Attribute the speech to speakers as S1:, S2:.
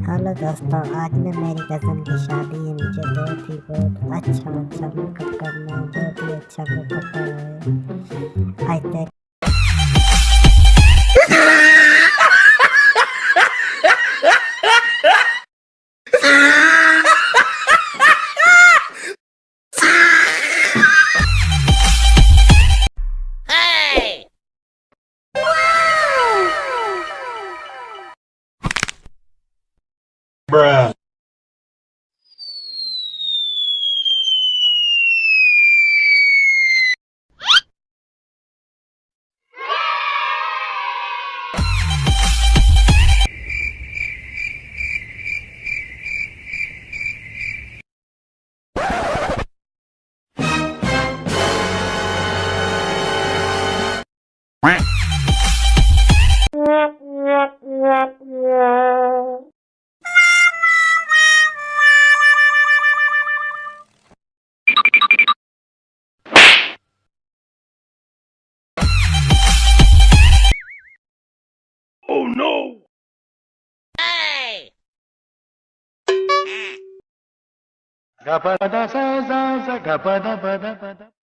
S1: Hello दोस्तों, आज मैं मेरी कज़न की शादी है। मुझे बहुत अच्छा मेकअप करना है। बहुत ही अच्छा मेकअप है। I think
S2: Bruh. Oh no! Gapada sa sa sa gapada pada pada.